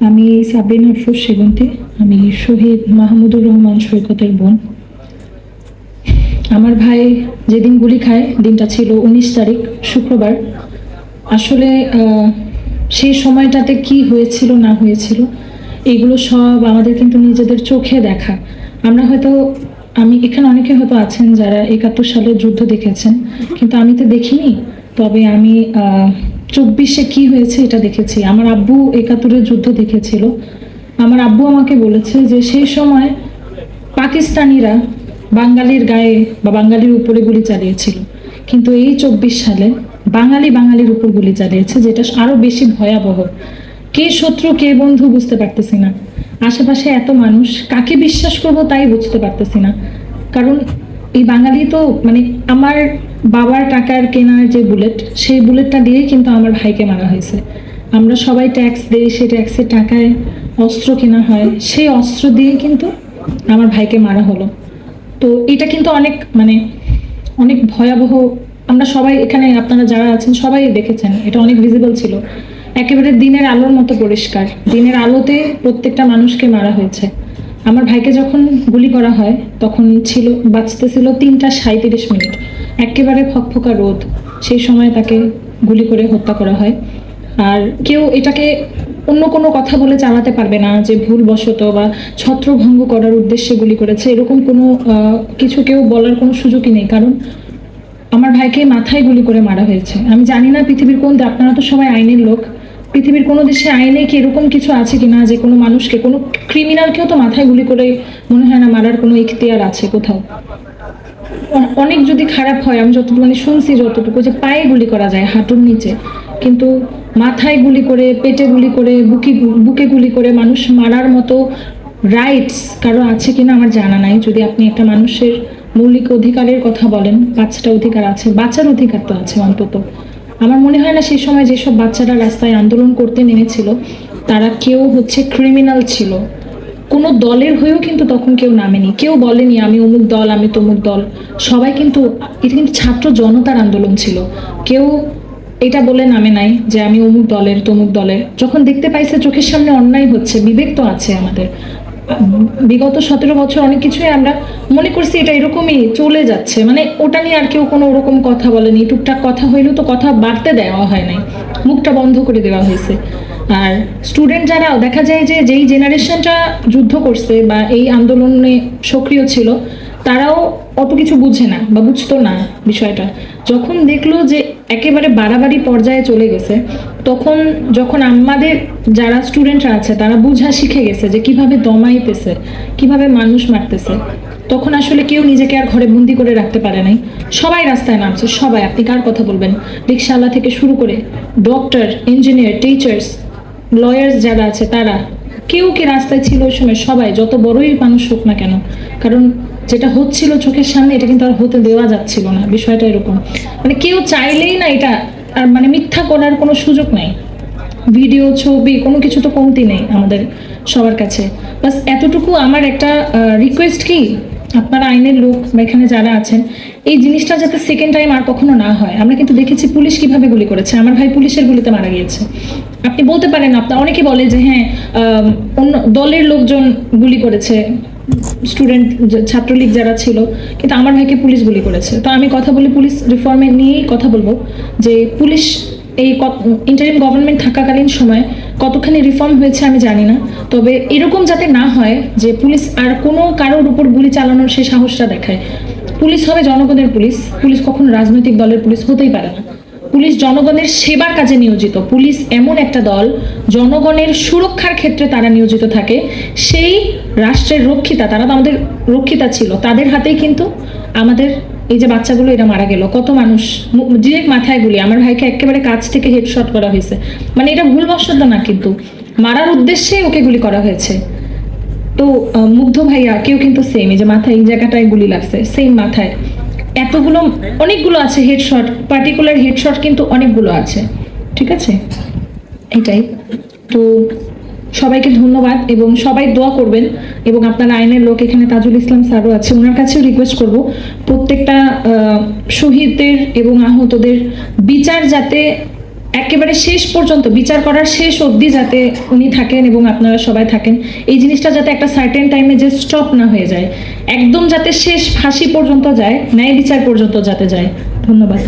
আমি সাবিনা আফরোজ সেগুন্তি। আমি শহীদ মাহমুদুর রহমান সৈকতের বোন। আমার ভাই যেদিন গুলি খায় দিনটা ছিল 19 তারিখ, শুক্রবার। আসলে সেই সময়টাতে কি হয়েছিল না হয়েছিল এগুলো সব আমাদের কিন্তু নিজেদের চোখে দেখা। আমরা হয়তো, আমি এখানে অনেকে হয়তো আছেন যারা 71 সালের যুদ্ধ দেখেছেন, কিন্তু আমি তো দেখিনি। তবে আমি 24-এ কি হয়েছে এটা দেখেছি। আমার আব্বু 71-এর যুদ্ধ দেখেছিল। আমার আব্বু আমাকে বলেছে যে সেই সময় পাকিস্তানিরা বাঙালির গায়ে বা বাঙালির উপরে গুলি চালিয়েছিল, কিন্তু এই 24 সালে বাঙালির উপর গুলি চালিয়েছে, যেটা আরো বেশি ভয়াবহ। কে শত্রু কে বন্ধু বুঝতে পারতেছি না। আশেপাশে এত মানুষ, কাকে বিশ্বাস করব তাই বুঝতে পারতেছি না। কারণ এই বাঙালি তো মানে আমার বাবার টাকার কেনার যে বুলেট, সেই বুলেটটা দিয়েই কিন্তু আমার ভাইকে মারা হয়েছে। আমরা সবাই ট্যাক্স দিই, সেই ট্যাক্সের টাকায় অস্ত্র কেনা হয়, সেই অস্ত্র দিয়ে কিন্তু আমার ভাইকে মারা হলো। তো এটা কিন্তু অনেক মানে অনেক ভয়াবহ। আমরা সবাই এখানে, আপনারা যারা আছেন সবাই দেখেছেন, এটা অনেক ভিজিবল ছিল। একেবারে দিনের আলোর মতো পরিষ্কার, দিনের আলোতে প্রত্যেকটা মানুষকে মারা হয়েছে। আমার ভাইকে যখন গুলি করা হয় তখন বাঁচতেছিল 3টা 37 মিনিট, একেবারে ফকফকা রোদ। সেই সময় তাকে গুলি করে হত্যা করা হয়। আর কেউ এটাকে অন্য কোনো কথা বলে চালাতে পারবে না যে ভুলবশত বা ছত্রভঙ্গ করার উদ্দেশ্যে গুলি করেছে, এরকম কোনো কিছু কেউ বলার কোনো সুযোগই নেই। কারণ আমার ভাইকে মাথায় গুলি করে মারা হয়েছে। আমি জানি না পৃথিবীর কোন, আপনারা তো সবাই আইনের লোক, পৃথিবীর কোনো দেশে আইনে কি এরকম কিছু আছে কিনা যে কোনো মানুষকে, কোনো ক্রিমিনালকেও তো মাথায় গুলি করে মনে হয় না মারার কোনো ইখতিয়ার আছে কোথাও। অনেক যদি খারাপ হয়, আমি যতটুকু মানে শুনছি, যতটুকু যে পায়ে গুলি করা যায় হাঁটুর নিচে, কিন্তু মাথায় গুলি করে, পেটে গুলি করে, বুকে গুলি করে মানুষ মারার মতো রাইটস কারো আছে কিনা আমার জানা নাই। যদি আপনি একটা মানুষের মৌলিক অধিকারের কথা বলেন, 5টা অধিকার আছে, বাঁচার অধিকার তো আছে অন্তত। আমার মনে হয় না সেই সময় যেসব বাচ্চারা রাস্তায় আন্দোলন করতে নেমেছিল তারা কেউ হচ্ছে ক্রিমিনাল ছিল। কোনো দলের হয়েও কিন্তু তখন কেউ নামেনি, কেউ বলেনি আমি অমুক দল, আমি তমুক দল। সবাই কিন্তু, এটা কিন্তু ছাত্র জনতার আন্দোলন ছিল। কেউ এটা বলে নামে নাই যে আমি অমুক দলের তমুক দলের। যখন দেখতে পাইছে চোখের সামনে অন্যায় হচ্ছে, বিবেক তো আছে আমাদের। বিগত 17 বছর অনেক কিছুই আমরা মনে করছি এটা এরকমই চলে যাচ্ছে, মানে ওটা নিয়ে আর কেউ কোনো ওরকম কথা বলেনি। টুকটাক কথা হইলেও তো কথা বাড়তে দেওয়া হয় নাই, মুখটা বন্ধ করে দেওয়া হয়েছে। আর স্টুডেন্ট যারা, দেখা যায় যে যেই জেনারেশনটা যুদ্ধ করছে বা এই আন্দোলনে সক্রিয় ছিল, তারাও অত কিছু বুঝে না বা বুঝতো না বিষয়টা। যখন দেখলো যে একেবারে বাড়াবাড়ি পর্যায়ে চলে গেছে, তখন যখন আমাদের যারা স্টুডেন্টরা আছে তারা বুঝা শিখে গেছে যে কিভাবে দমাইতেছে, কিভাবে মানুষ মারতেছে, তখন আসলে কেউ নিজেকে আর ঘরে বন্দি করে রাখতে পারে নাই। সবাই রাস্তায় নামছে, সবাই। আপনি কার কথা বলবেন? রিক্সাওয়ালা থেকে শুরু করে ডক্টর, ইঞ্জিনিয়ার, টিচার্স, লয়ার্স যারা আছে তারা, কেউ কি রাস্তায় ছিল ওই সময়? সবাই, যত বড়ই মানুষ হোক না কেন। কারণ যেটা হচ্ছিল চোখের সামনে, এটা কিন্তু আর হতে দেওয়া যাচ্ছিল না। বিষয়টা এরকম, মানে কেউ চাইলেই না এটা আর মানে মিথ্যা করার কোনো সুযোগ নাই। ভিডিও, ছবি, কোনো কিছু তো কমতি নেই আমাদের সবার কাছে। বাস এতটুকু আমার একটা রিকোয়েস্ট, কি আপনারা আইনের লোক বা এখানে যারা আছেন, এই জিনিসটা যাতে সেকেন্ড টাইম আর কখনো না হয়। আমরা কিন্তু দেখেছি পুলিশ কিভাবে গুলি করেছে, আমার ভাই পুলিশের গুলিতে মারা গিয়েছে। আপনি বলতে পারেন, আপনার অনেকে বলে যে হ্যাঁ অন্য দলের লোকজন গুলি করেছে, স্টুডেন্ট ছাত্রলীগ যারা ছিল, কিন্তু আমার ভাইকে পুলিশ গুলি করেছে। তো আমি কথা বলি পুলিশ রিফর্মে নিয়েই কথা বলবো, যে পুলিশ এই ইন্টারিম গভর্নমেন্ট থাকাকালীন সময় কতখানি রিফর্ম হয়েছে আমি জানি না। তবে এরকম যাতে না হয় যে পুলিশ আর কোনো কারোর উপর গুলি চালানোর সেই সাহসটা দেখায়। পুলিশ হবে জনগণের পুলিশ, পুলিশ কখনো রাজনৈতিক দলের পুলিশ হতেই পারে না। পুলিশ জনগণের সেবার কাজে নিয়োজিত। পুলিশ এমন একটা দল, জনগণের সুরক্ষার ক্ষেত্রে তারা নিয়োজিত থাকে। সেই রাষ্ট্রের রক্ষিতা, তারা তো আমাদের রক্ষিতা ছিল, তাদের হাতেই কিন্তু আমাদের এই যে বাচ্চাগুলো এরা মারা গেল। কত মানুষ ডিরেক্ট মাথায় গুলি, আমার ভাইকে একেবারে কাছ থেকে হেডশট করা হয়েছে। মানে এটা ভুলবশত না, কিন্তু মারার উদ্দেশ্যে ওকে গুলি করা হয়েছে। তো মুগ্ধ ভাইয়া কেউ কিন্তু সেম, এই যে মাথায় এই জায়গাটায় গুলি লাগছে, সেম মাথায়। এতগুলো, অনেকগুলো আছে হেডশট, পার্টিকুলার হেডশট কিন্তু অনেকগুলো আছে। ঠিক আছে, এটাই। তো সবাইকে ধন্যবাদ এবং সবাই দোয়া করবেন। এবং আপনারা আইনের লোক, এখানে তাজুল ইসলাম স্যারও আছে, ওনার কাছেও রিকোয়েস্ট করব প্রত্যেকটা শহীদদের এবং আহতদের বিচার যাতে একেবারে শেষ পর্যন্ত বিচার করার শেষ অবধি যাতে উনি থাকেন এবং আপনারা সবাই থাকেন, এই জিনিসটা যাতে একটা সার্টেন টাইমে যে স্টপ না হয়ে যায়, একদম যাতে শেষ ফাঁসি পর্যন্ত যায়, ন্যায় বিচার পর্যন্ত যাতে যায়। ধন্যবাদ।